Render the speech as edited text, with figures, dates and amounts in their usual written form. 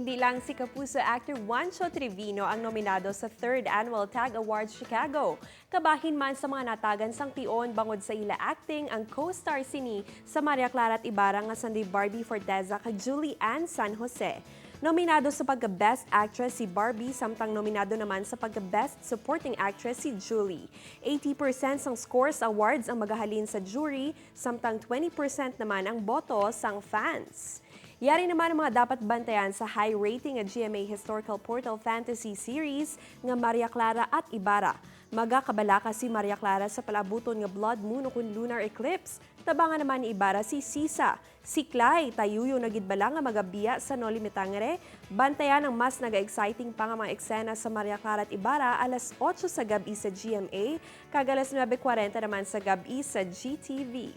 Hindi lang si kapuso actor Juancho Trevino ang nominado sa 3rd Annual TAG Awards Chicago. Kabahin man sa mga natagan sang pion bangod sa ila acting ang co-star sini sa Maria Clara at Ibara nga sanday Barbie Forteza kag Julie Ann San Jose. Nominado sa pagka-Best Actress si Barbie, samtang nominado naman sa pagka-Best Supporting Actress si Julie. 80% sang scores awards ang magahalin sa jury, samtang 20% naman ang boto sang fans. Yari naman ang mga dapat bantayan sa high rating at GMA Historical Portal Fantasy Series nga Maria Clara at Ibara. Magakabalaka si Maria Clara sa palabuton nga blood moon o kun lunar eclipse. Tabangan naman ni Ibara si Sisa. Si Klay, tayuyo na gidbala nga magabiya sa No Limitangere. Bantayan ang mas naga-exciting pa nga mga eksena sa Maria Clara at Ibara alas 8 sa gabi sa GMA, kag alas 9:40 naman sa gabi sa GTV.